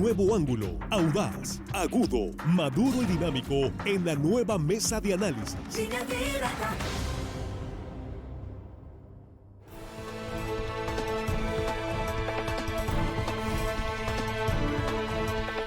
nuevo ángulo, audaz, agudo, maduro y dinámico en la nueva mesa de análisis.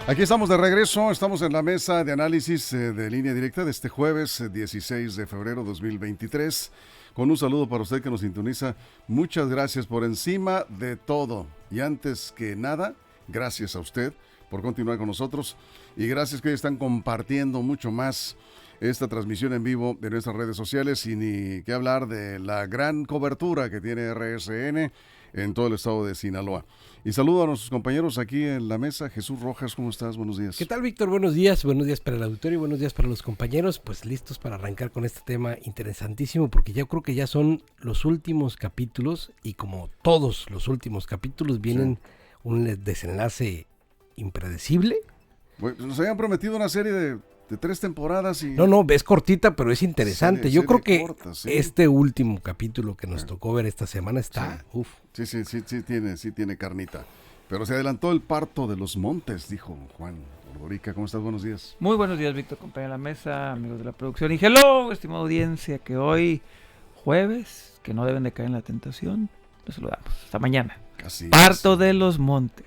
Aquí estamos de regreso, estamos en la mesa de análisis de Línea Directa de este jueves 16 de febrero 2023. Con un saludo para usted que nos sintoniza. Muchas gracias por encima de todo. Y antes que nada, gracias a usted por continuar con nosotros. Y gracias que hoy están compartiendo mucho más esta transmisión en vivo de nuestras redes sociales. Y ni que hablar de la gran cobertura que tiene RSN en todo el estado de Sinaloa. Y saludo a nuestros compañeros aquí en la mesa. Jesús Rojas, ¿cómo estás? Buenos días. ¿Qué tal, Víctor? Buenos días para el auditorio y buenos días para los compañeros. Pues listos para arrancar con este tema interesantísimo, porque yo creo que ya son los últimos capítulos y como todos los últimos capítulos vienen un desenlace impredecible. Bueno, nos habían prometido una serie de 3 temporadas y... No, es cortita, pero es interesante. Yo creo que corta, sí. este último capítulo que nos tocó ver esta semana está... Sí, tiene carnita. Pero se adelantó el parto de los montes, dijo Juan Ordorica. ¿Cómo estás? Buenos días. Muy buenos días, Víctor, compañero de la mesa, amigos de la producción. Y hello, estimada audiencia, que hoy, jueves, que no deben de caer en la tentación, los saludamos. Hasta mañana. Parto de los montes.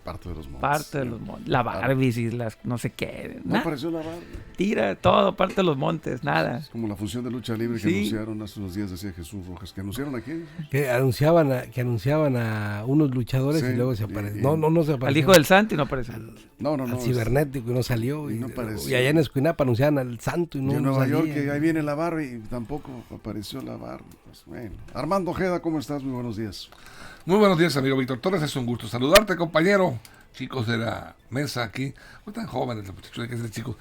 Parto de los montes. Parte de los montes. La Barbie y las no sé qué. No apareció la Barbie. Tira todo, parte de los montes, nada. Es como la función de lucha libre que anunciaron hace unos días, decía Jesús Rojas. ¿Que anunciaron aquí? Que anunciaban a unos luchadores y luego se apareció. No se apareció. Al hijo del santo y no apareció. No. Al cibernético y no salió. Y no apareció. Y allá en Escuinapa anunciaban al santo y no salía. En Nueva York, que ahí viene la Barbie y tampoco apareció la Barbie. Pues, bueno. Armando Ojeda, ¿cómo estás? Muy buenos días. Muy buenos días, amigo Víctor Torres. Es un gusto saludarte, compañero. Chicos de la mesa aquí, no tan jóvenes, hay que ser chicos,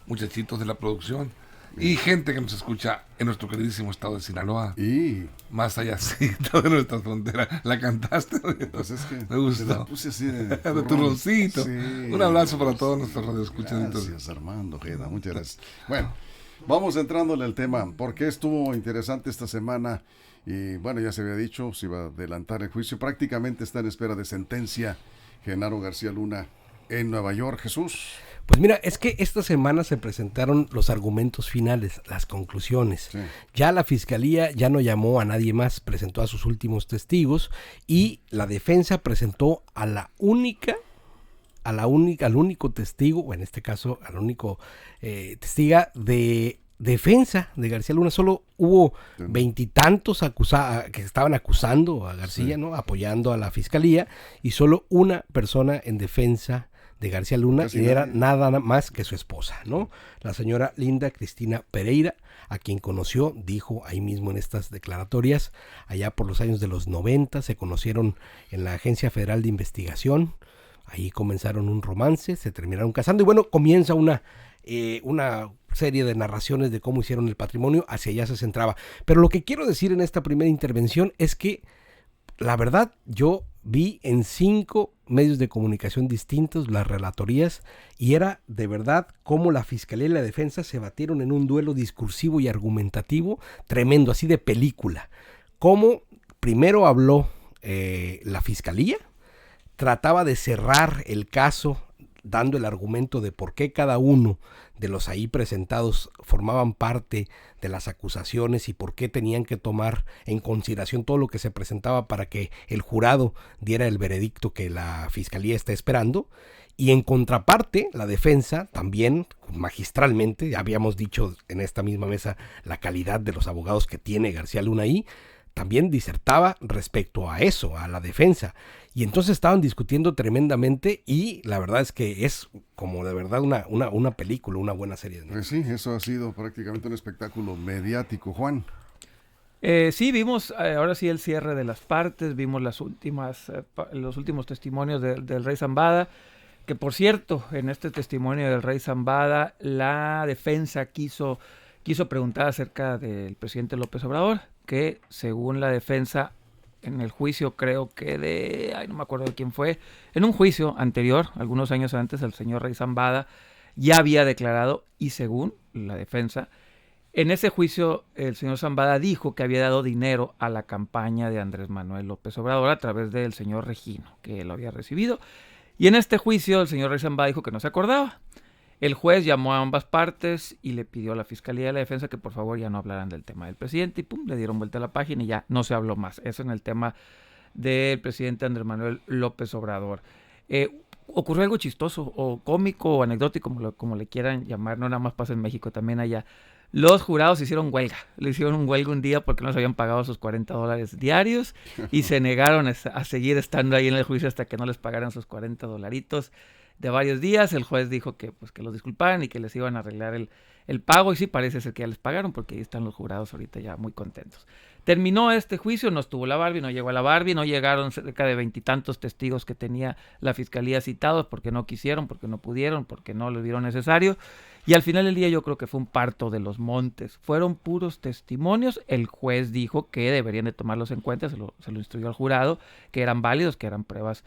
muchachitos de la producción y gente que nos escucha en nuestro queridísimo estado de Sinaloa. Y más allá de nuestra frontera. ¿La cantaste? Pues es que me gustó. la puse así de turroncito. Sí, un abrazo para todos nuestros radioescuchas. Gracias, Armando Ojeda, muchas gracias. Bueno, vamos entrándole al tema, porque estuvo interesante esta semana. Y bueno, ya se había dicho, se iba a adelantar el juicio. Prácticamente está en espera de sentencia Genaro García Luna en Nueva York. Jesús. Pues mira, es que esta semana se presentaron los argumentos finales, las conclusiones. Sí. Ya la fiscalía ya no llamó a nadie más, presentó a sus últimos testigos y la defensa presentó al único testigo, o en este caso al único testiga de defensa de García Luna. Solo hubo 20 que estaban acusando a García, ¿no? Apoyando a la fiscalía, y solo una persona en defensa de García Luna, y era nada más que su esposa, ¿no? La señora Linda Cristina Pereira, a quien conoció, dijo ahí mismo en estas declaratorias, allá por los años de los 90, se conocieron en la Agencia Federal de Investigación, ahí comenzaron un romance, se terminaron casando, y bueno, comienza una serie de narraciones de cómo hicieron el patrimonio, hacia allá se centraba. Pero lo que quiero decir en esta primera intervención es que, la verdad, yo vi en 5 medios de comunicación distintos las relatorías, y era de verdad cómo la fiscalía y la defensa se batieron en un duelo discursivo y argumentativo tremendo, así de película. Cómo primero habló la fiscalía, trataba de cerrar el caso dando el argumento de por qué cada uno de los ahí presentados formaban parte de las acusaciones y por qué tenían que tomar en consideración todo lo que se presentaba para que el jurado diera el veredicto que la fiscalía está esperando. Y en contraparte, la defensa también magistralmente, ya habíamos dicho en esta misma mesa la calidad de los abogados que tiene García Luna ahí, también disertaba respecto a eso, a la defensa. Y entonces estaban discutiendo tremendamente, y la verdad es que es como de verdad una película, una buena serie. ¿No? Pues sí, eso ha sido prácticamente un espectáculo mediático, Juan. Sí, vimos ahora sí el cierre de las partes, vimos los últimos testimonios del Rey Zambada, que por cierto, en este testimonio del Rey Zambada, la defensa quiso preguntar acerca del presidente López Obrador, que según la defensa, en el juicio creo que no me acuerdo de quién fue, en un juicio anterior, algunos años antes, el señor Rey Zambada ya había declarado, y según la defensa, en ese juicio el señor Zambada dijo que había dado dinero a la campaña de Andrés Manuel López Obrador a través del señor Regino, que lo había recibido. Y en este juicio el señor Rey Zambada dijo que no se acordaba. El juez llamó a ambas partes y le pidió a la Fiscalía de la Defensa que por favor ya no hablaran del tema del presidente y pum, le dieron vuelta a la página y ya no se habló más. Eso en el tema del presidente Andrés Manuel López Obrador. Ocurrió algo chistoso o cómico o anecdótico, como le quieran llamar, no nada más pasa en México, también allá. Los jurados hicieron huelga, le hicieron un huelga un día porque no les habían pagado sus $40 diarios y se negaron a seguir estando ahí en el juicio hasta que no les pagaran sus $40 de varios días. El juez dijo que los disculparan y que les iban a arreglar el pago, y sí parece ser que ya les pagaron porque ahí están los jurados ahorita ya muy contentos. Terminó este juicio, no estuvo la Barbie, no llegó a la Barbie, no llegaron cerca de 20 y tantos testigos que tenía la Fiscalía citados porque no quisieron, porque no pudieron, porque no lo vieron necesario. Y al final del día yo creo que fue un parto de los montes. Fueron puros testimonios. El juez dijo que deberían de tomarlos en cuenta, se lo instruyó al jurado, que eran válidos, que eran pruebas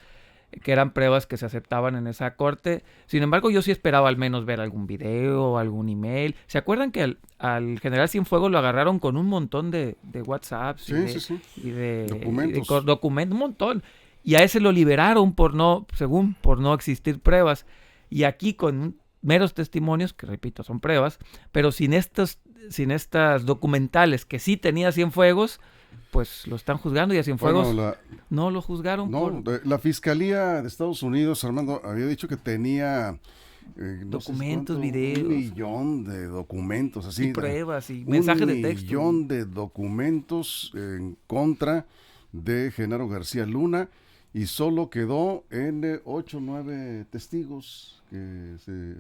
que se aceptaban en esa corte. Sin embargo, yo sí esperaba al menos ver algún video, algún email. ¿Se acuerdan que al general Cienfuegos lo agarraron con un montón de WhatsApps y de documentos, un montón? Y a ese lo liberaron por no existir pruebas. Y aquí con meros testimonios, que repito, son pruebas, pero sin estas documentales que sí tenía Cienfuegos, pues lo están juzgando, y a Cienfuegos no lo juzgaron. La Fiscalía de Estados Unidos, Armando, había dicho que tenía documentos, videos, 1 millón de documentos, así, y pruebas y mensajes de texto. 1 millón de documentos en contra de Genaro García Luna, y solo quedó en 8 o 9 testigos que se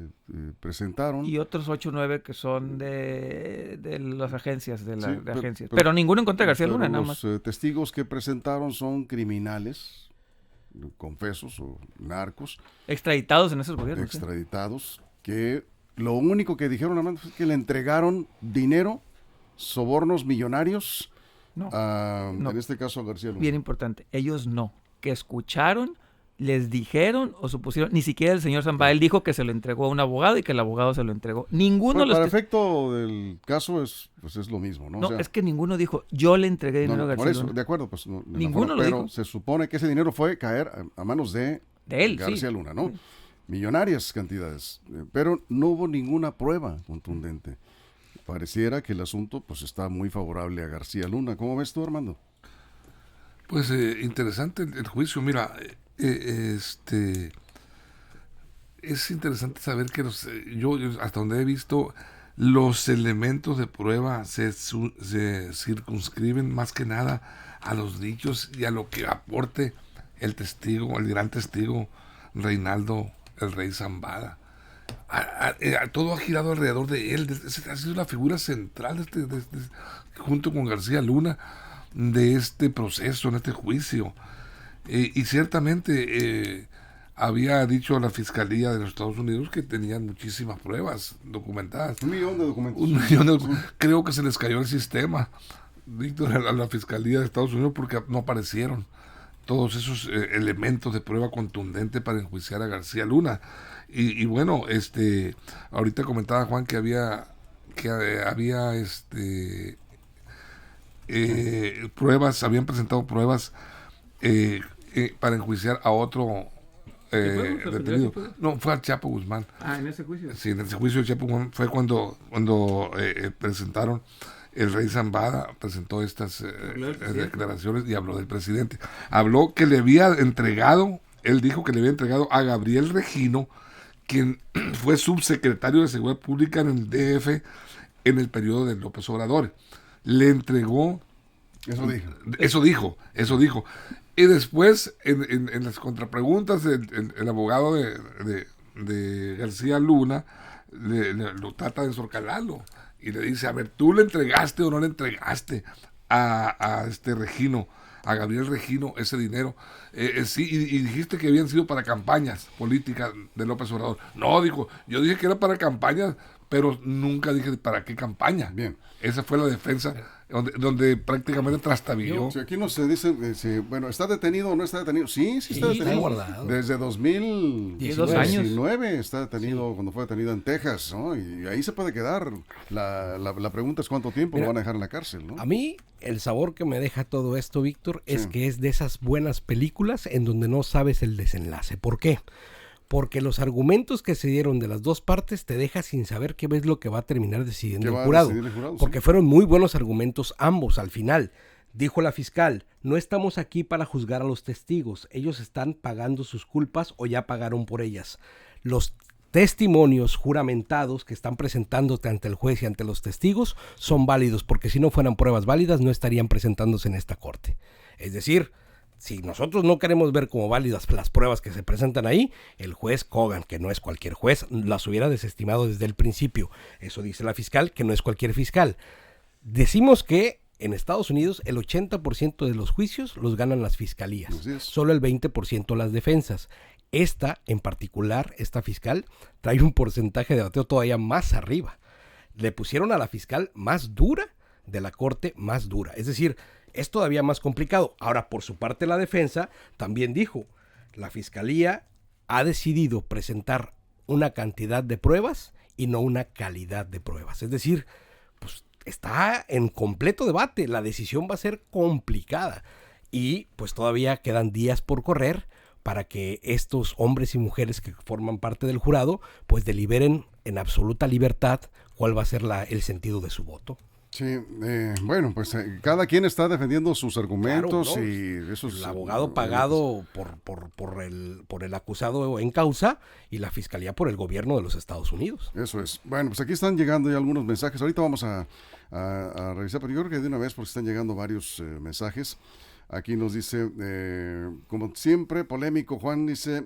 presentaron. Y otros 8 o 9 que son de las agencias, agencias. Pero ninguno en contra de García Luna, nada más. Los testigos que presentaron son criminales, confesos o narcos. Extraditados en esos gobiernos. Extraditados, que lo único que dijeron, Armando, es que le entregaron dinero, sobornos millonarios, en este caso a García Luna. Bien importante, ellos no. Que escucharon, les dijeron o supusieron, ni siquiera el señor Zambada, él dijo que se lo entregó a un abogado y que el abogado se lo entregó. Ninguno para efecto del caso es lo mismo, ¿no? No, es que ninguno dijo, yo le entregué dinero a García por eso, Luna. de acuerdo, pues ninguno lo dijo. Pero se supone que ese dinero fue caer a manos de él, García Luna, ¿no? Sí. Millonarias cantidades, pero no hubo ninguna prueba contundente. Pareciera que el asunto pues está muy favorable a García Luna. ¿Cómo ves tú, Armando? Pues interesante el juicio. Mira, es interesante saber que yo hasta donde he visto, los elementos de prueba se circunscriben más que nada a los dichos y a lo que aporte el gran testigo Reinaldo el Rey Zambada. Todo ha girado alrededor de él. Ha sido la figura central junto con García Luna, de este proceso, en este juicio. Y ciertamente había dicho a la Fiscalía de los Estados Unidos que tenían muchísimas pruebas documentadas. 1 millón de documentos. 1 millón de documentos. Creo que se les cayó el sistema, Víctor, a la Fiscalía de Estados Unidos, porque no aparecieron todos esos elementos de prueba contundente para enjuiciar a García Luna. Y bueno, ahorita comentaba Juan que había habían presentado pruebas para enjuiciar a otro detenido. No, fue al Chapo Guzmán. En ese juicio. Sí, en ese juicio de Chapo Guzmán fue cuando presentaron, el Rey Zambada presentó estas declaraciones y habló del presidente. Habló que le había entregado, él dijo que le había entregado a Gabriel Regino, quien fue subsecretario de Seguridad Pública en el DF en el periodo de López Obrador. Le entregó. Eso dijo. Y después, en las contrapreguntas, el abogado de García Luna lo trata de ensorcalarlo. Y le dice, a ver, ¿tú le entregaste o no le entregaste a Regino, a Gabriel Regino, ese dinero? Sí, y dijiste que habían sido para campañas políticas de López Obrador. No, dijo, yo dije que era para campañas, pero nunca dije para qué campaña. Bien. Esa fue la defensa donde prácticamente trastabilló. Sí, aquí no se dice, bueno, ¿está detenido o no está detenido? Sí, sí está Sí, detenido. está guardado. Desde 2019 está detenido, cuando fue detenido en Texas, ¿no? Y ahí se puede quedar. La pregunta es cuánto tiempo Mira, lo van a dejar en la cárcel, ¿no? A mí, el sabor que me deja todo esto, Víctor, es Sí. que es de esas buenas películas en donde no sabes el desenlace. ¿Por qué? Porque los argumentos que se dieron de las dos partes te deja sin saber qué es lo que va a terminar decidiendo ¿Qué el va a jurado. decidir el jurado? Sí. Porque fueron muy buenos argumentos ambos al final. Dijo la fiscal, no estamos aquí para juzgar a los testigos. Ellos están pagando sus culpas o ya pagaron por ellas. Los testimonios juramentados que están presentándote ante el juez y ante los testigos son válidos, porque si no fueran pruebas válidas no estarían presentándose en esta corte. Es decir, si nosotros no queremos ver como válidas las pruebas que se presentan ahí, el juez Kogan, que no es cualquier juez, las hubiera desestimado desde el principio. Eso dice la fiscal, que no es cualquier fiscal. Decimos que en Estados Unidos el 80% de los juicios los ganan las fiscalías, Así es. solo el 20% las defensas. Esta, en particular, esta fiscal, trae un porcentaje de bateo todavía más arriba. Le pusieron a la fiscal más dura de la corte más dura. Es decir, es todavía más complicado. Ahora, por su parte, la defensa también dijo, la fiscalía ha decidido presentar una cantidad de pruebas y no una calidad de pruebas. Es decir, pues está en completo debate. La decisión va a ser complicada y pues todavía quedan días por correr para que estos hombres y mujeres que forman parte del jurado pues deliberen en absoluta libertad cuál va a ser el sentido de su voto. Sí, bueno, pues cada quien está defendiendo sus argumentos, Claro, ¿no? y eso es... El abogado pagado por el acusado en causa y la fiscalía por el gobierno de los Estados Unidos. Eso es. Bueno, pues aquí están llegando ya algunos mensajes. Ahorita vamos a revisar, pero yo creo que de una vez, porque están llegando varios mensajes. Aquí nos dice, como siempre, polémico, Juan dice,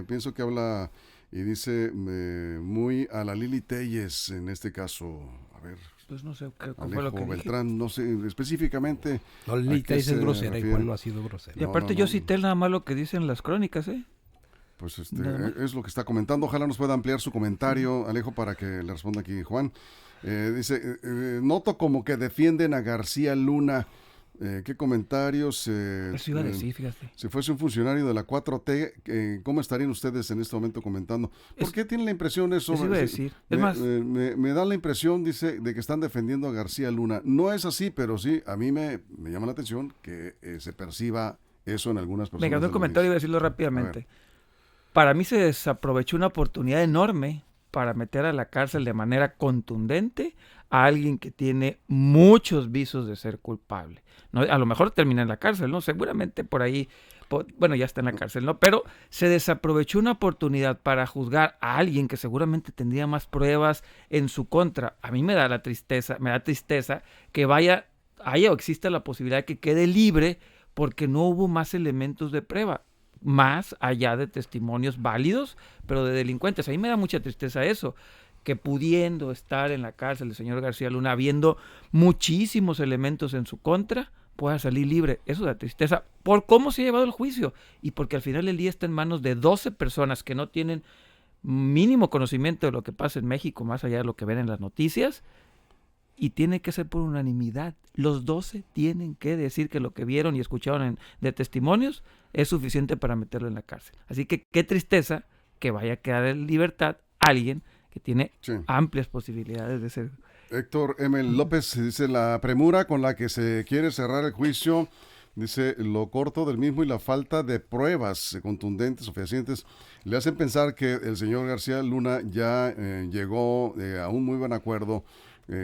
pienso que habla y dice muy a la Lili Telles en este caso. A ver, Pues no sé qué fue lo Alejo que dije. Beltrán, no sé específicamente. No, ¿a Lilita qué es se grosera y refiere? Juan no ha sido grosero. Y aparte no. yo cité nada más lo que dicen las crónicas, ¿eh? Pues Nada más. es lo que está comentando. Ojalá nos pueda ampliar su comentario, Alejo, para que le responda aquí Juan. Dice, noto como que defienden a García Luna. ¿Qué comentarios? Eso iba a decir, fíjate. Si fuese un funcionario de la 4T, ¿cómo estarían ustedes en este momento comentando? ¿Por qué tienen la impresión eso? Eso iba a decir. Es más, Me da la impresión, dice, de que están defendiendo a García Luna. No es así, pero sí, a mí me llama la atención que se perciba eso en algunas personas. me quedó del el comentario y voy a país. decirlo A rápidamente. ver. Para mí se desaprovechó una oportunidad enorme para meter a la cárcel de manera contundente a alguien que tiene muchos visos de ser culpable. ¿No? A lo mejor termina en la cárcel, ¿no? Seguramente por ahí, bueno, ya está en la cárcel, ¿no? Pero se desaprovechó una oportunidad para juzgar a alguien que seguramente tendría más pruebas en su contra. A mí me da tristeza que haya o exista la posibilidad de que quede libre porque no hubo más elementos de prueba, más allá de testimonios válidos, pero de delincuentes. A mí me da mucha tristeza eso, que pudiendo estar en la cárcel el señor García Luna, habiendo muchísimos elementos en su contra, pueda salir libre. Eso da tristeza por cómo se ha llevado el juicio y porque al final del día está en manos de 12 personas que no tienen mínimo conocimiento de lo que pasa en México, más allá de lo que ven en las noticias, y tiene que ser por unanimidad. Los 12 tienen que decir que lo que vieron y escucharon de testimonios es suficiente para meterlo en la cárcel. Así que qué tristeza que vaya a quedar en libertad alguien que tiene Sí. amplias posibilidades de ser. Héctor M. López dice, la premura con la que se quiere cerrar el juicio, dice, lo corto del mismo y la falta de pruebas contundentes o fehacientes le hacen pensar que el señor García Luna ya llegó a un muy buen acuerdo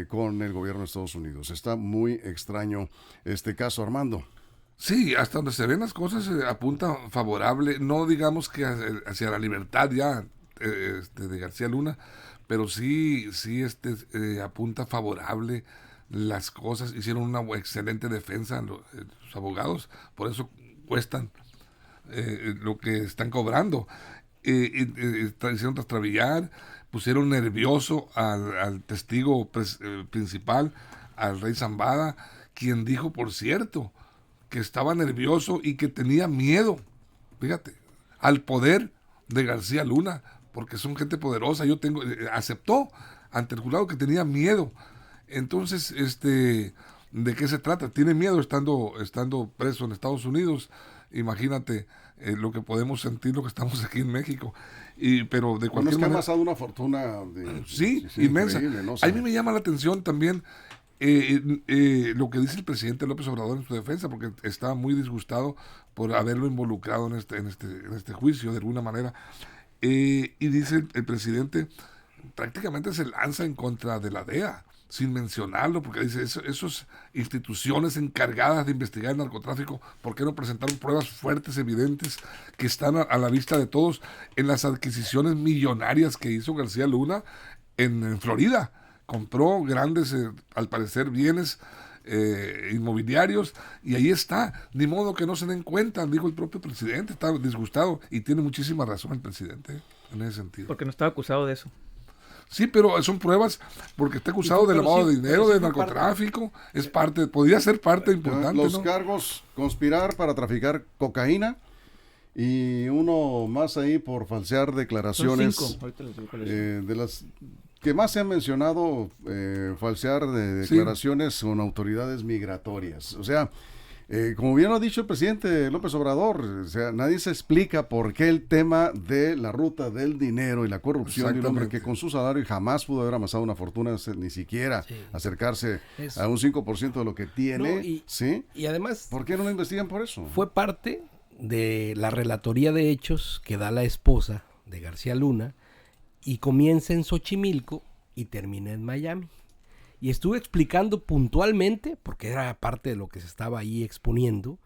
con el gobierno de Estados Unidos. Está muy extraño este caso, Armando. Sí, hasta donde se ven las cosas apunta favorable, no digamos que hacia la libertad ya de García Luna, pero sí apunta favorable las cosas. Hicieron una excelente defensa los abogados, por eso cuestan lo que están cobrando. Hicieron trastrabillar, pusieron nervioso al testigo principal, al rey Zambada, quien dijo, por cierto, que estaba nervioso y que tenía miedo, fíjate, al poder de García Luna, porque son gente poderosa. Aceptó ante el jurado que tenía miedo. Entonces, de qué se trata. Tiene miedo estando preso en Estados Unidos. Imagínate lo que podemos sentir, lo que estamos aquí en México. Pero de Bueno, cualquier es que ha manera... amasado una fortuna Sí, inmensa. increíble, ¿no? O A sea, mí me llama la atención también lo que dice el presidente López Obrador en su defensa, porque está muy disgustado por haberlo involucrado en este juicio de alguna manera. Y dice el presidente, prácticamente se lanza en contra de la DEA, sin mencionarlo, porque dice, esas instituciones encargadas de investigar el narcotráfico, ¿por qué no presentaron pruebas fuertes, evidentes, que están a la vista de todos en las adquisiciones millonarias que hizo García Luna en Florida? Compró grandes, al parecer, bienes inmobiliarios, y ahí está, ni modo que no se den cuenta, dijo el propio presidente. Está disgustado, y tiene muchísima razón el presidente en ese sentido. Porque no estaba acusado de eso. Sí, pero son pruebas, porque está acusado de lavado de dinero, de narcotráfico, podría ser parte importante, los ¿no? cargos: conspirar para traficar cocaína, y uno más ahí por falsear Son declaraciones. 5. Ahorita les digo cuáles son. De las que más se han mencionado, falsear de declaraciones con autoridades migratorias. O sea, como bien lo ha dicho el presidente López Obrador, o sea, nadie se explica por qué el tema de la ruta del dinero y la corrupción de un hombre que con su salario jamás pudo haber amasado una fortuna, ni siquiera acercarse a un 5% de lo que tiene. No, ¿sí? Y además, ¿Por qué no lo investigan por eso? fue parte de la relatoría de hechos que da la esposa de García Luna, y comienza en Xochimilco y termina en Miami. Y estuve explicando puntualmente, porque era parte de lo que se estaba ahí exponiendo,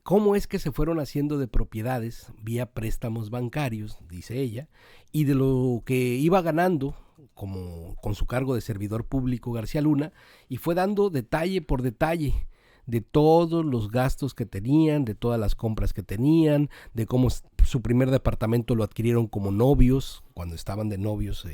cómo es que se fueron haciendo de propiedades vía préstamos bancarios, dice ella, y de lo que iba ganando como con su cargo de servidor público García Luna, y fue dando detalle por detalle de todos los gastos que tenían, de todas las compras que tenían, de cómo su primer departamento lo adquirieron como novios, cuando estaban de novios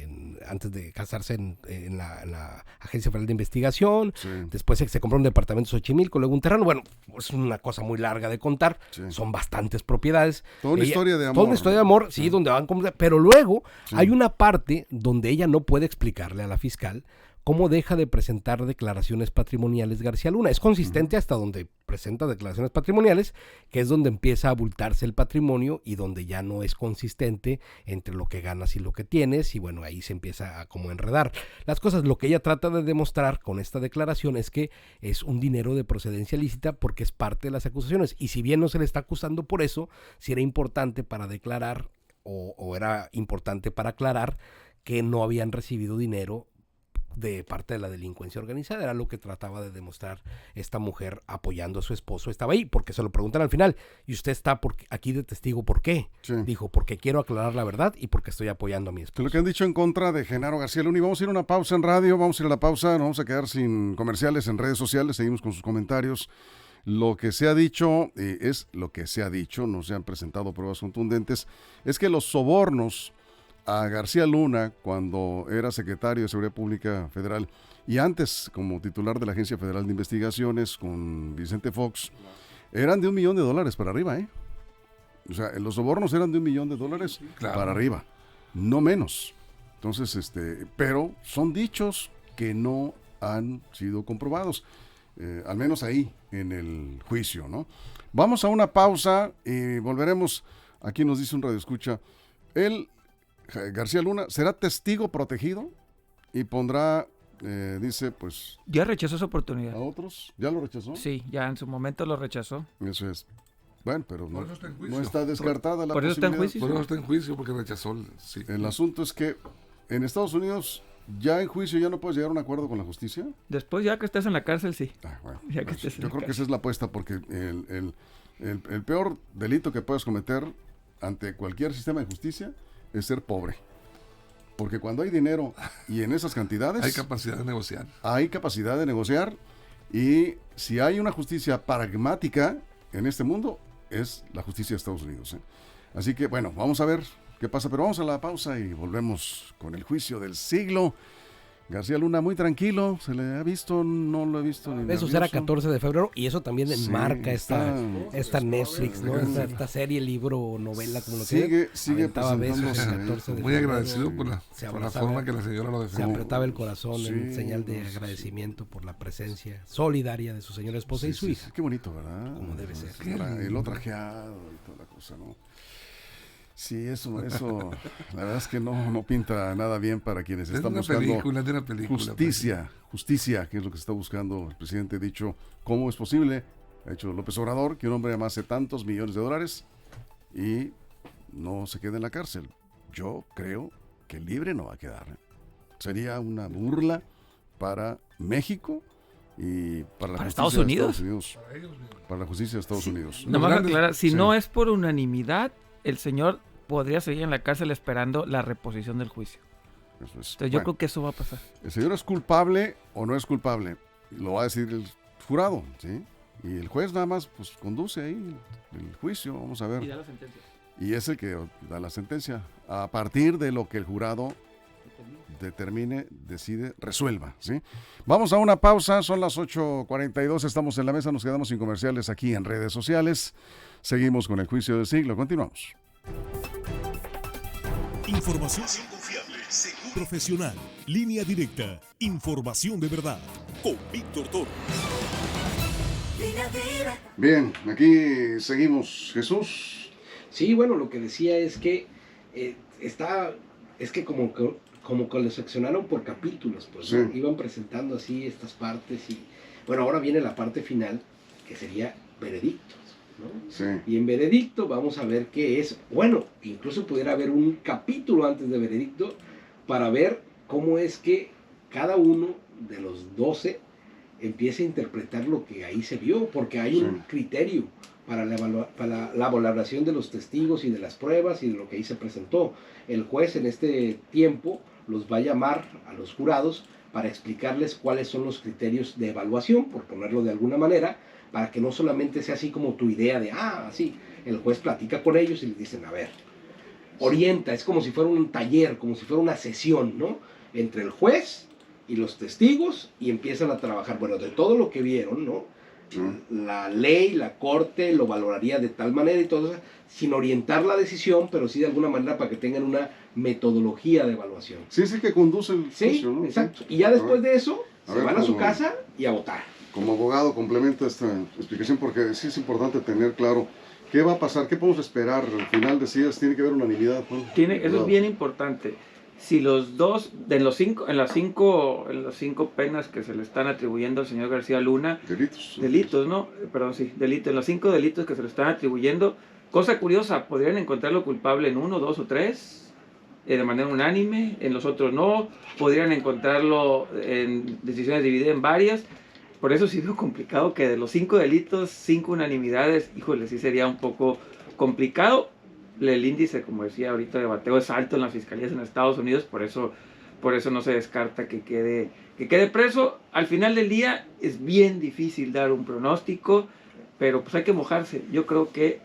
antes de casarse en la Agencia Federal de Investigación. Sí. Después se compró un departamento en Xochimilco, luego un terreno. Bueno, es una cosa muy larga de contar. Sí. Son bastantes propiedades. Toda una historia de amor. Toda una historia de amor, sí, donde van como... Pero luego hay una parte donde ella no puede explicarle a la fiscal cómo deja de presentar declaraciones patrimoniales García Luna. Es consistente hasta donde presenta declaraciones patrimoniales, que es donde empieza a abultarse el patrimonio y donde ya no es consistente entre lo que ganas y lo que tienes, y bueno, ahí se empieza a como enredar las cosas. Lo que ella trata de demostrar con esta declaración es que es un dinero de procedencia lícita porque es parte de las acusaciones, y si bien no se le está acusando por eso, sí era importante para declarar o era importante para aclarar que no habían recibido dinero de parte de la delincuencia organizada. Era lo que trataba de demostrar esta mujer apoyando a su esposo. Estaba ahí porque se lo preguntan al final, y usted está aquí de testigo, ¿por qué? Sí. Dijo, porque quiero aclarar la verdad y porque estoy apoyando a mi Que esposo. lo que han dicho en contra de Genaro García Luna. Y vamos a ir a una pausa en radio, vamos a ir a la pausa, nos vamos a quedar sin comerciales en redes sociales, seguimos con sus comentarios. Lo que se ha dicho, es lo que se ha dicho, no se han presentado pruebas contundentes, es que los sobornos a García Luna, cuando era secretario de Seguridad Pública Federal y antes como titular de la Agencia Federal de Investigaciones con Vicente Fox, eran de $1 millón para arriba, O sea, los sobornos eran de $1 millón claro, para arriba, no menos. Entonces, pero son dichos que no han sido comprobados, al menos ahí en el juicio, ¿no? Vamos a una pausa y volveremos. Aquí nos dice un radioescucha, García Luna será testigo protegido y pondrá, dice, pues... Ya rechazó esa oportunidad. ¿A otros? ¿Ya lo rechazó? Sí, ya en su momento lo rechazó. Eso es. Bueno, pero Por eso está en juicio. no está descartada la Por eso está en posibilidad. juicio. Por eso está en juicio, porque rechazó sí. El asunto es que en Estados Unidos, ya en juicio, ya no puedes llegar a un acuerdo con la justicia. Después, ya que estés en la cárcel, sí. Bueno, Ya que pues, estés en yo la creo que cárcel. esa es la apuesta, porque el peor delito que puedes cometer ante cualquier sistema de justicia es ser pobre. Porque cuando hay dinero y en esas cantidades, Hay capacidad de negociar. hay capacidad de negociar, y si hay una justicia pragmática en este mundo, es la justicia de Estados Unidos. Así que, bueno, vamos a ver qué pasa, pero vamos a la pausa y volvemos con el juicio del siglo. García Luna muy tranquilo, se le ha visto, no lo he visto ni Eso nervioso. será 14 de febrero y eso también Sí, enmarca esta está Netflix, ¿no? Esta serie, libro, novela, como lo que sigue aventaba besos el presentándose. 14 de Muy febrero. agradecido por la Se por la abrazaba, forma que la señora lo se defendió. apretaba el corazón en Sí, señal de no, sí, agradecimiento por la presencia solidaria de su señora esposa y su hija. Qué bonito, ¿verdad? Como debe ser. El otro trajeado y toda la cosa, ¿no? Sí, eso, la verdad es que no pinta nada bien para quienes Es están una buscando película, de una película. justicia, que es lo que se está buscando. El presidente ha dicho, ¿cómo es posible? Ha hecho López Obrador que un hombre amase tantos millones de dólares y no se quede en la cárcel. Yo creo que libre no va a quedar. Sería una burla para México y para la justicia Estados de Unidos. Estados Unidos. Para la justicia de Estados Unidos. No, Nomás grandes- aclarar, si sí. no es por unanimidad, el señor podría seguir en la cárcel esperando la reposición del juicio. Eso es. Entonces yo Bueno, creo que eso va a pasar. ¿el señor es culpable o no es culpable? Lo va a decir el jurado, ¿sí? Y el juez nada más pues conduce ahí el juicio, vamos a ver. la sentencia. Y es el que da la sentencia. A partir de lo que el jurado determine, decide, resuelva, ¿sí? Vamos a una pausa, son las 8:42, estamos en la mesa, nos quedamos sin comerciales aquí en redes sociales. Seguimos con el juicio del siglo, continuamos. Información confiable, segura, profesional, línea directa, información de verdad, con Víctor Toro. Bien, aquí seguimos, Jesús. Sí, bueno, lo que decía es que como que lo seccionaron por capítulos, pues, ¿no? Sí. Iban presentando así estas partes y bueno, ahora viene la parte final que sería veredictos, ¿no? Sí. Y en veredicto vamos a ver qué es, bueno, incluso pudiera haber un capítulo antes de veredicto para ver cómo es que cada uno de los 12 empieza a interpretar lo que ahí se vio, porque hay un criterio para la valoración de los testigos y de las pruebas y de lo que ahí se presentó. El juez en este tiempo los va a llamar a los jurados para explicarles cuáles son los criterios de evaluación, por ponerlo de alguna manera, para que no solamente sea así como tu idea de, así, el juez platica con ellos y les dicen, a ver, orienta, es como si fuera un taller, como si fuera una sesión, ¿no? Entre el juez y los testigos y empiezan a trabajar, bueno, de todo lo que vieron, ¿no? La ley, la corte lo valoraría de tal manera y todo eso, sin orientar la decisión, pero sí de alguna manera para que tengan una metodología de evaluación. Sí, es el que conduce el Sí, juicio, ¿no? exacto. Y ya después de eso, A se ver, van a su ¿cómo? casa y a votar. Como abogado, complementa esta explicación porque sí es importante tener claro qué va a pasar, qué podemos esperar. Al final decías, tiene que haber unanimidad, Juan. Eso es bien importante. Si los dos, en las cinco penas que se le están atribuyendo al señor García Luna, delitos, ¿no? Perdón, sí, delitos, en los 5 delitos que se le están atribuyendo, cosa curiosa, podrían encontrarlo culpable en 1, 2 o 3, de manera unánime, en los otros no, podrían encontrarlo en decisiones divididas en varias. Por eso sí veo complicado que de los 5 delitos, 5 unanimidades, híjole, sí sería un poco complicado. El índice, como decía ahorita, de bateo es alto en las fiscalías en Estados Unidos, por eso no se descarta que quede preso. Al final del día es bien difícil dar un pronóstico, pero pues hay que mojarse. Yo creo que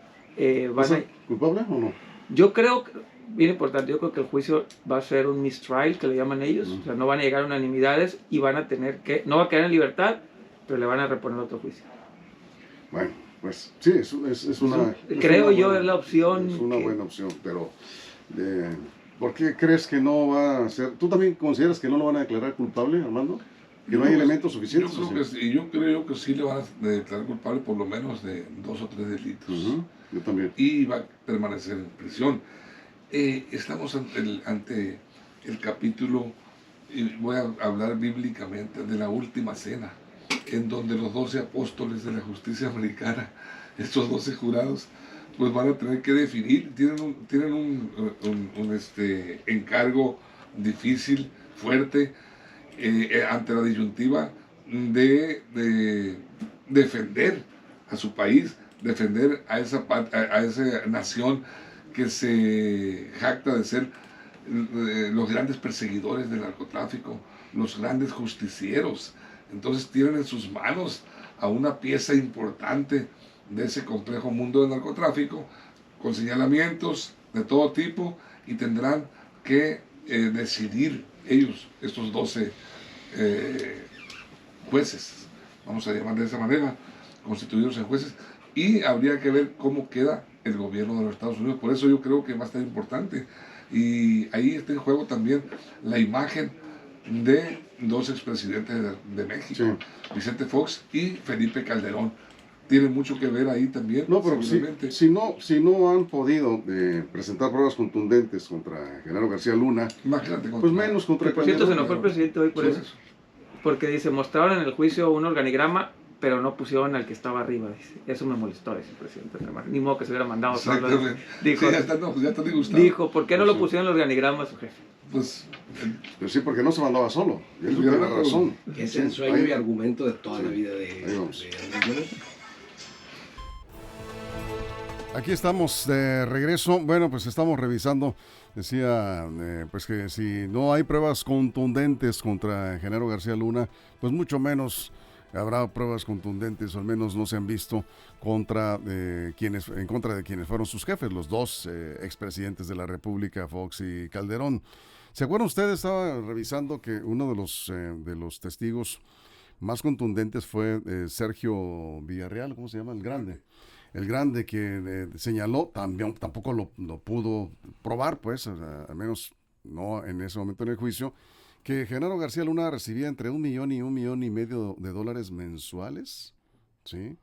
¿Culpable o no? Yo creo, bien importante, yo creo que el juicio va a ser un mistrial, que le llaman ellos, o sea, no van a llegar a unanimidades y van a tener que, no va a quedar en libertad, pero le van a reponer otro juicio. Bueno, pues sí, es una... Creo es yo una es la opción. Es una buena opción, pero ¿por qué crees que no va a ser? ¿Tú también consideras que no lo van a declarar culpable, Armando? ¿Que no hay elementos suficientes? Yo creo que sí le van a declarar culpable por lo menos de 2 o 3 delitos. Yo también. Y va a permanecer en prisión. Estamos ante el capítulo, y voy a hablar bíblicamente, de la última cena, en donde los 12 apóstoles de la justicia americana, estos 12 jurados, pues van a tener que definir, tienen un encargo difícil, fuerte, ante la disyuntiva de defender a su país, defender a esa nación que se jacta de ser los grandes perseguidores del narcotráfico, los grandes justicieros. Entonces tienen en sus manos a una pieza importante de ese complejo mundo del narcotráfico, con señalamientos de todo tipo, y tendrán que decidir ellos, estos 12 jueces, vamos a llamar de esa manera, constituidos en jueces, y habría que ver cómo queda el gobierno de los Estados Unidos. Por eso yo creo que va a estar importante, y ahí está en juego también la imagen de dos expresidentes de México, sí, Vicente Fox y Felipe Calderón. Tiene mucho que ver ahí también. No, pero si no han podido presentar pruebas contundentes contra Genaro García Luna, imagínate, pues menos contra Calderón. Por cierto, se enojó el presidente hoy por eso. Porque dice, mostraron en el juicio un organigrama, pero no pusieron al que estaba arriba. Dice. Eso me molestó, dice el presidente. Ni modo que se hubiera mandado solo. Dijo, sí, ya está disgustado. Dijo, ¿por qué no lo pusieron en el organigrama a su jefe? Pues sí, porque no se mandaba solo. Y eso tiene razón. Que es el sueño y argumento de toda la vida de Aquí estamos de regreso. Bueno, pues estamos revisando, decía, pues que si no hay pruebas contundentes contra Genaro García Luna, pues mucho menos habrá pruebas contundentes, o al menos no se han visto en contra de quienes fueron sus jefes, los dos expresidentes de la República, Fox y Calderón. ¿Se acuerdan ustedes? Estaba revisando que uno de los testigos más contundentes fue Sergio Villarreal, ¿cómo se llama? El Grande, que señaló, tampoco lo pudo probar, pues, al menos no en ese momento en el juicio, que Genaro García Luna recibía entre $1 millón y $1,5 millones mensuales, ¿sí?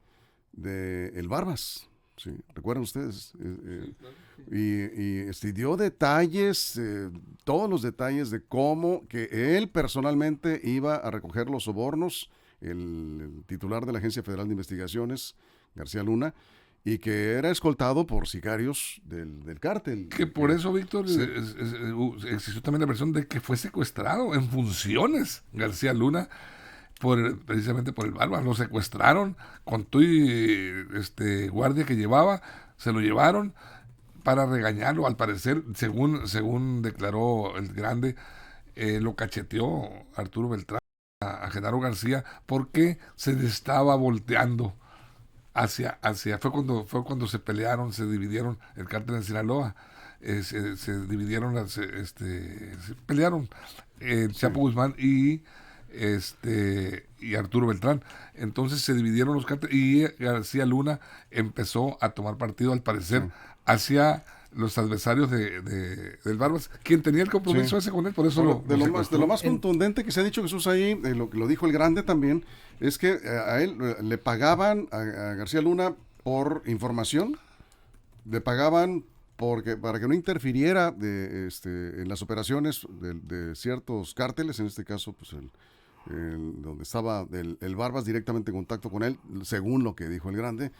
De el Barbas, ¿sí? ¿Recuerdan ustedes? Sí, claro, sí. Y dio detalles, todos los detalles de cómo que él personalmente iba a recoger los sobornos, el titular de la Agencia Federal de Investigaciones, García Luna, y que era escoltado por sicarios del cártel. Que por eso, Víctor, sí, existió también la versión de que fue secuestrado en funciones García Luna, precisamente por el Barbas. Lo secuestraron con todo guardia que llevaba, se lo llevaron para regañarlo. Al parecer, según declaró el Grande, lo cacheteó Arturo Beltrán a Genaro García porque se le estaba volteando hacia fue cuando se pelearon, se dividieron el cártel de Sinaloa, se dividieron, se pelearon Chapo Guzmán y Arturo Beltrán. Entonces se dividieron los cárteles y García Luna empezó a tomar partido, al parecer, hacia los adversarios del Barbas, quien tenía el compromiso ese con él, por eso de lo más contundente que se ha dicho, Jesús, ahí, lo dijo el Grande también, es que a él le pagaban a García Luna por información, le pagaban para que no interfiriera en las operaciones de ciertos cárteles, en este caso, pues donde estaba el Barbas directamente en contacto con él, según lo que dijo el Grande,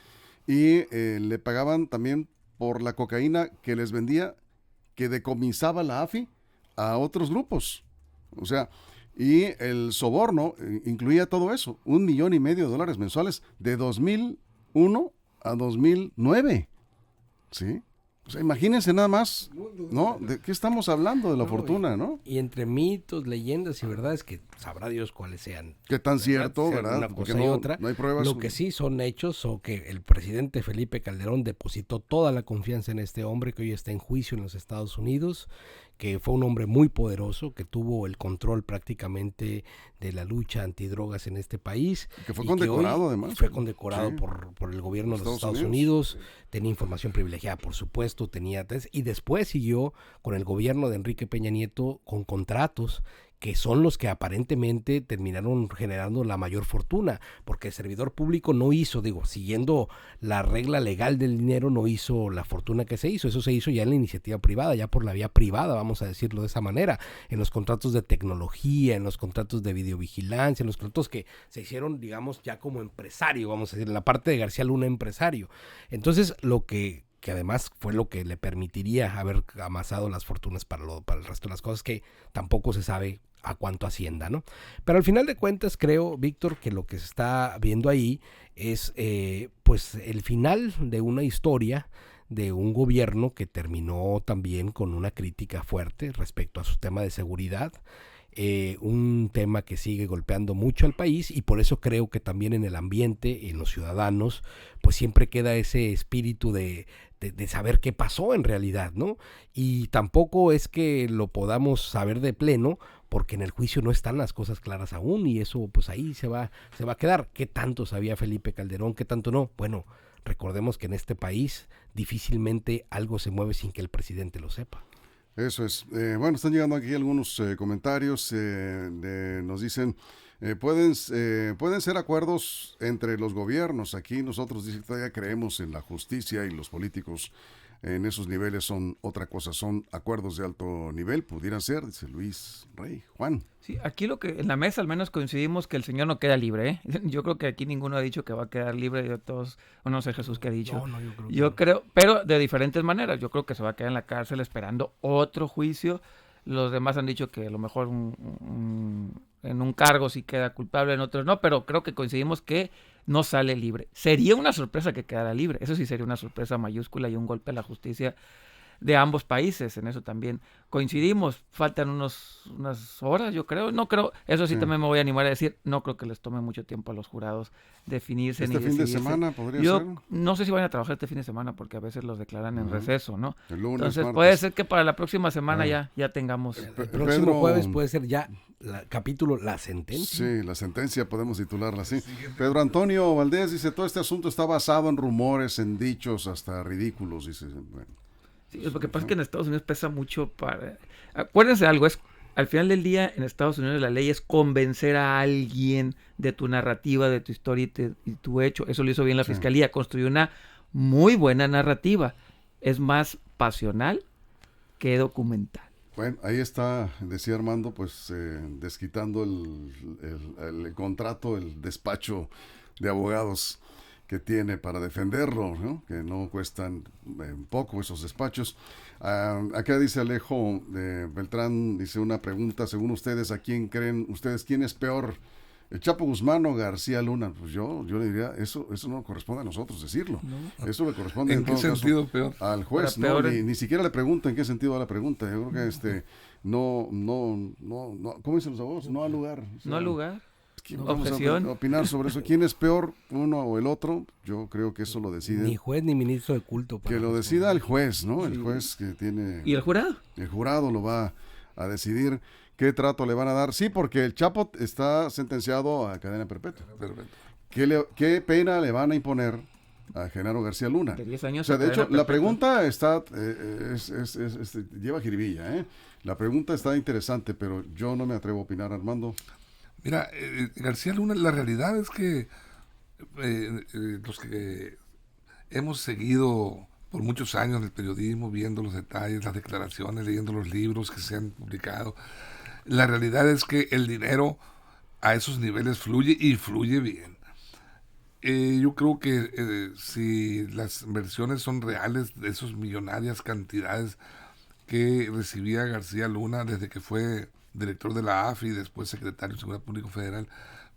y le pagaban también por la cocaína que les vendía, que decomisaba la AFI a otros grupos. O sea, y el soborno incluía todo eso, $1,5 millones mensuales de 2001 a 2009. ¿Sí? O sea, imagínense nada más, ¿no? ¿De qué estamos hablando? De la fortuna, ¿no? Y entre mitos, leyendas y verdades, que sabrá Dios cuáles sean. Qué tan cierto, ¿verdad? Una cosa y otra. No hay pruebas. Lo que sí son hechos, o que el presidente Felipe Calderón depositó toda la confianza en este hombre que hoy está en juicio en los Estados Unidos, que fue un hombre muy poderoso, que tuvo el control prácticamente de la lucha antidrogas en este país. Que fue condecorado, además. Fue condecorado, sí, por el gobierno de los Estados Unidos. Sí. Tenía información privilegiada, por supuesto, y después siguió con el gobierno de Enrique Peña Nieto con contratos que son los que aparentemente terminaron generando la mayor fortuna, porque el servidor público no hizo, siguiendo la regla legal del dinero, no hizo la fortuna que se hizo. Eso se hizo ya en la iniciativa privada, ya por la vía privada, vamos a decirlo de esa manera, en los contratos de tecnología, en los contratos de videovigilancia, en los contratos que se hicieron, ya como empresario, vamos a decir, en la parte de García Luna empresario. Entonces, lo que además fue lo que le permitiría haber amasado las fortunas para el resto de las cosas, que tampoco se sabe a cuánto ascienda, ¿no? Pero al final de cuentas creo, Víctor, que lo que se está viendo ahí es pues el final de una historia de un gobierno que terminó también con una crítica fuerte respecto a su tema de seguridad, un tema que sigue golpeando mucho al país, y por eso creo que también en el ambiente, en los ciudadanos, pues siempre queda ese espíritu de saber qué pasó en realidad, ¿no? Y tampoco es que lo podamos saber de pleno, porque en el juicio no están las cosas claras aún, y eso pues ahí se va a quedar. ¿Qué tanto sabía Felipe Calderón? ¿Qué tanto no? Bueno, recordemos que en este país difícilmente algo se mueve sin que el presidente lo sepa. Eso es. Bueno, están llegando aquí algunos comentarios. Nos dicen, pueden ser acuerdos entre los gobiernos. Aquí nosotros todavía creemos en la justicia, y los políticos en esos niveles son otra cosa, son acuerdos de alto nivel, pudieran ser, dice Luis Rey. Juan. Sí, aquí lo que en la mesa al menos coincidimos que el señor no queda libre, ¿eh? Yo creo que aquí ninguno ha dicho que va a quedar libre, de todos, o no sé Jesús qué ha dicho. No, yo creo, pero de diferentes maneras. Yo creo que se va a quedar en la cárcel esperando otro juicio. Los demás han dicho que a lo mejor en un cargo sí queda culpable, en otros no, pero creo que coincidimos que no sale libre. Sería una sorpresa que quedara libre, eso sí sería una sorpresa mayúscula y un golpe a la justicia de ambos países, en eso también coincidimos. Faltan unas horas, yo creo, eso sí también me voy a animar a decir, no creo que les tome mucho tiempo a los jurados definirse ¿Este ni fin decidirse. de semana podría Yo ser? no sé si van a trabajar este fin de semana, porque a veces los declaran en receso, ¿no? El lunes, Entonces martes. puede ser que para la próxima semana ya tengamos... El próximo jueves puede ser ya capítulo La Sentencia. Sí, la sentencia podemos titularla así. Pedro Antonio Valdés dice, todo este asunto está basado en rumores, en dichos hasta ridículos, dice. Bueno. Sí, lo que pasa es que en Estados Unidos pesa mucho Acuérdense de algo, al final del día en Estados Unidos la ley es convencer a alguien de tu narrativa, de tu historia y tu hecho. Eso lo hizo bien la Fiscalía, construyó una muy buena narrativa. Es más pasional que documental. Bueno, ahí está, decía Armando, pues desquitando el contrato, el despacho de abogados que tiene para defenderlo, ¿no? Que no cuestan poco esos despachos. Acá dice Alejo Beltrán, dice una pregunta, según ustedes, ¿a quién creen ustedes, quién es peor? ¿El Chapo Guzmán o García Luna? Pues yo le diría, eso no corresponde a nosotros decirlo. No. Eso le corresponde ¿En qué sentido peor? Al juez, ¿no? Ni siquiera le pregunto en qué sentido va la pregunta. Yo creo que no, ¿cómo dicen los abogados? No al lugar. O sea, No al lugar. Vamos a opinar sobre eso. ¿Quién es peor, uno o el otro? Yo creo que eso lo decide. Ni juez ni ministro de culto. Que lo decida el juez, ¿no? El juez que tiene... ¿Y el jurado? El jurado lo va a decidir qué trato le van a dar. Sí, porque el Chapo está sentenciado a cadena perpetua. ¿Qué pena le van a imponer a Genaro García Luna? De 10 años. O sea, de hecho, la pregunta está... lleva jiribilla, ¿eh? La pregunta está interesante, pero yo no me atrevo a opinar, Armando. Mira, García Luna, la realidad es que los que hemos seguido por muchos años el periodismo, viendo los detalles, las declaraciones, leyendo los libros que se han publicado, la realidad es que el dinero a esos niveles fluye y fluye bien. Yo creo que si las versiones son reales de esas millonarias cantidades que recibía García Luna desde que fue director de la AFI y después secretario de Seguridad Pública Federal,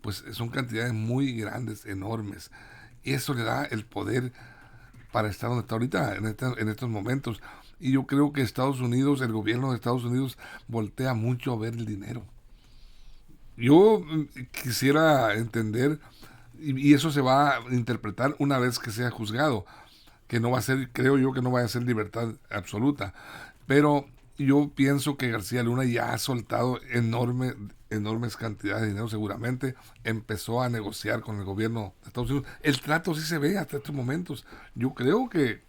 pues son cantidades muy grandes, enormes. Y eso le da el poder para estar donde está ahorita, en estos momentos. Y yo creo que Estados Unidos, el gobierno de Estados Unidos, voltea mucho a ver el dinero. Yo quisiera entender, y eso se va a interpretar una vez que sea juzgado, que no va a ser, creo yo que no va a ser libertad absoluta, pero yo pienso que García Luna ya ha soltado enormes cantidades de dinero, seguramente empezó a negociar con el gobierno de Estados Unidos. El trato sí se ve hasta estos momentos. Yo creo que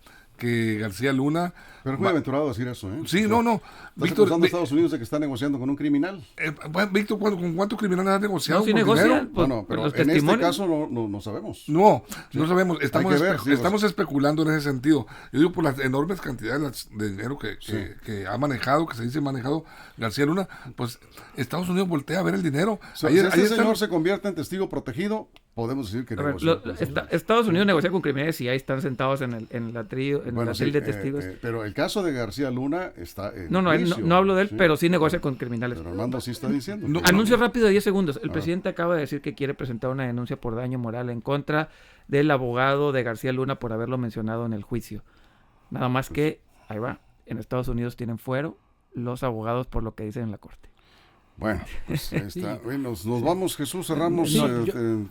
García Luna... Pero es muy aventurado decir eso, ¿eh? Sí, o sea, no. ¿Estás acusando a Estados Unidos de que está negociando con un criminal? Bueno, Víctor, ¿con cuántos criminales has negociado? No, sí por negocian. dinero? Bueno, pero en este caso no sabemos. No sabemos. Estamos Estamos especulando en ese sentido. Yo digo por las enormes cantidades de dinero que ha manejado, que se dice manejado García Luna, pues Estados Unidos voltea a ver el dinero. O sea, si este señor se convierte en testigo protegido, podemos decir que negoció. Estados Unidos negocia con criminales y ahí están sentados en el atril de testigos. Pero el caso de García Luna está en juicio. No hablo de él, pero sí negocia con criminales. Pero Armando sí está diciendo. Anuncio rápido de 10 segundos. El presidente acaba de decir que quiere presentar una denuncia por daño moral en contra del abogado de García Luna por haberlo mencionado en el juicio. Nada más que, ahí va, en Estados Unidos tienen fuero los abogados por lo que dicen en la corte. Bueno, pues ahí está. Bueno, nos vamos, Jesús, cerramos. Sí,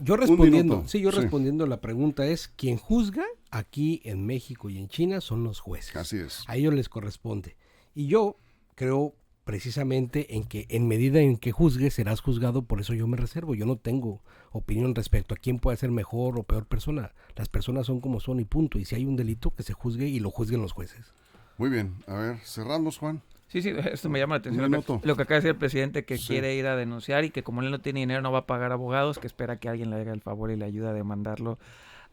yo respondiendo, un minuto. Respondiendo la pregunta es, quien juzga aquí en México y en China son los jueces. Así es. A ellos les corresponde. Y yo creo precisamente en que en medida en que juzgues serás juzgado, por eso yo me reservo. Yo no tengo opinión respecto a quién puede ser mejor o peor persona. Las personas son como son y punto. Y si hay un delito, que se juzgue y lo juzguen los jueces. Muy bien, a ver, cerramos, Juan. Sí, esto me llama la atención. Un minuto. Lo que acaba de decir el presidente, que Sí. quiere ir a denunciar y que como él no tiene dinero no va a pagar abogados, que espera que alguien le haga el favor y le ayude a demandarlo.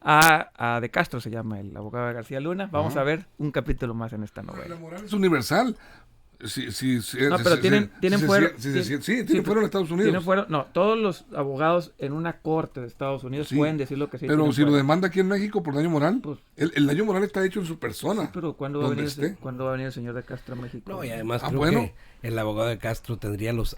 A De Castro se llama el abogado de García Luna. Vamos a ver un capítulo más en esta novela. La moral es universal. No, pero tienen fuero. Tienen fuero en Estados Unidos. Tienen fuero. No, todos los abogados en una corte de Estados Unidos Sí, pueden decir lo que sí. Pero tienen si lo fuero. demanda aquí en México por daño moral, Pues- el daño moral está hecho en su persona. Sí, pero ¿cuándo va a donde venir esté. el señor De Castro a México? No, y además Ah, creo bueno. que el abogado de Castro tendría las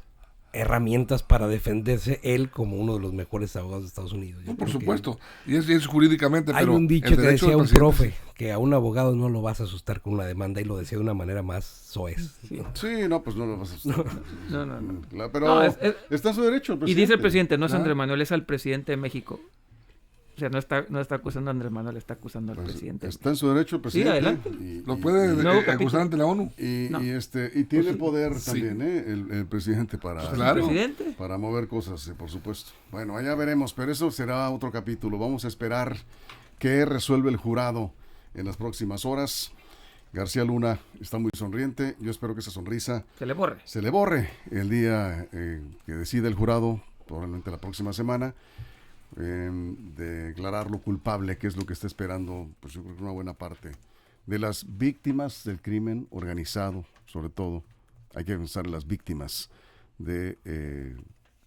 herramientas para defenderse él como uno de los mejores abogados de Estados Unidos. Yo No, por creo que supuesto. Y es jurídicamente, Hay pero un dicho el que derecho decía del un presidente profe, que a un abogado no lo vas a asustar con una demanda, y lo decía de una manera más soez. Sí. Sí, no, pues no lo vas a hacer. No. Claro, pero No, está en su derecho el Y presidente. dice el presidente, no es Ah, Andrés Manuel, es al presidente de México. O sea, no está acusando a Andrés Manuel, está acusando al pues, presidente. está en su derecho el presidente. adelante. lo puede Nuevo acusar capítulo. ante la ONU. No. Y tiene Pues, poder sí. también, el presidente para, Pues claro. ¿Presidente? para mover cosas, por supuesto. Bueno, allá veremos, pero eso será otro capítulo. Vamos a esperar qué resuelve el jurado en las próximas horas. García Luna está muy sonriente. Yo espero que esa sonrisa Se le borre. se le borre el día que decida el jurado, probablemente la próxima semana, de declararlo culpable, que es lo que está esperando, pues yo creo que una buena parte de las víctimas del crimen organizado, sobre todo. Hay que pensar en las víctimas de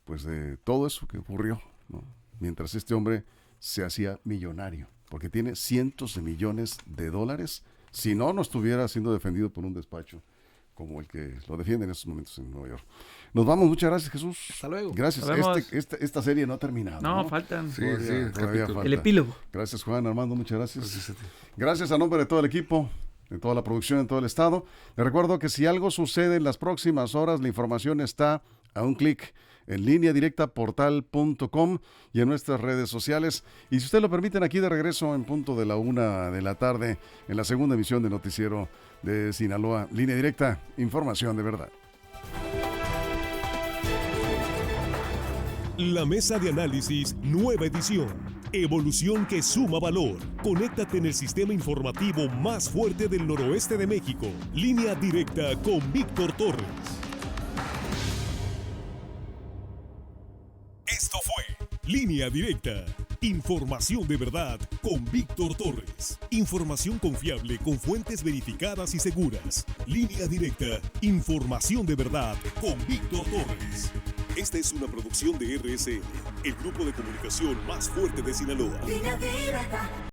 pues de todo eso que ocurrió, ¿no? Mientras este hombre se hacía millonario, porque tiene cientos de millones de dólares, si no, no estuviera siendo defendido por un despacho como el que lo defiende en estos momentos en Nueva York. Nos vamos, muchas gracias, Jesús. Hasta luego. Gracias. Nos vemos. Esta serie no ha terminado. No, faltan. Sí, Todavía capítulo. falta. El epílogo. Gracias, Juan, Armando, muchas gracias. Gracias a ti. Gracias a nombre de todo el equipo, de toda la producción en todo el estado. Les recuerdo que si algo sucede en las próximas horas, la información está a un clic en lineadirectaportal.com y en nuestras redes sociales. Y si usted lo permiten, aquí de regreso en punto de la 1 de la tarde, en la segunda emisión de Noticiero de Sinaloa. Línea Directa, información de verdad. La mesa de análisis, nueva edición. Evolución que suma valor. Conéctate en el sistema informativo más fuerte del noroeste de México. Línea Directa con Víctor Torres. Esto fue Línea Directa. Información de verdad con Víctor Torres. Información confiable con fuentes verificadas y seguras. Línea Directa. Información de verdad con Víctor Torres. Esta es una producción de RSN, el grupo de comunicación más fuerte de Sinaloa. Línea Directa.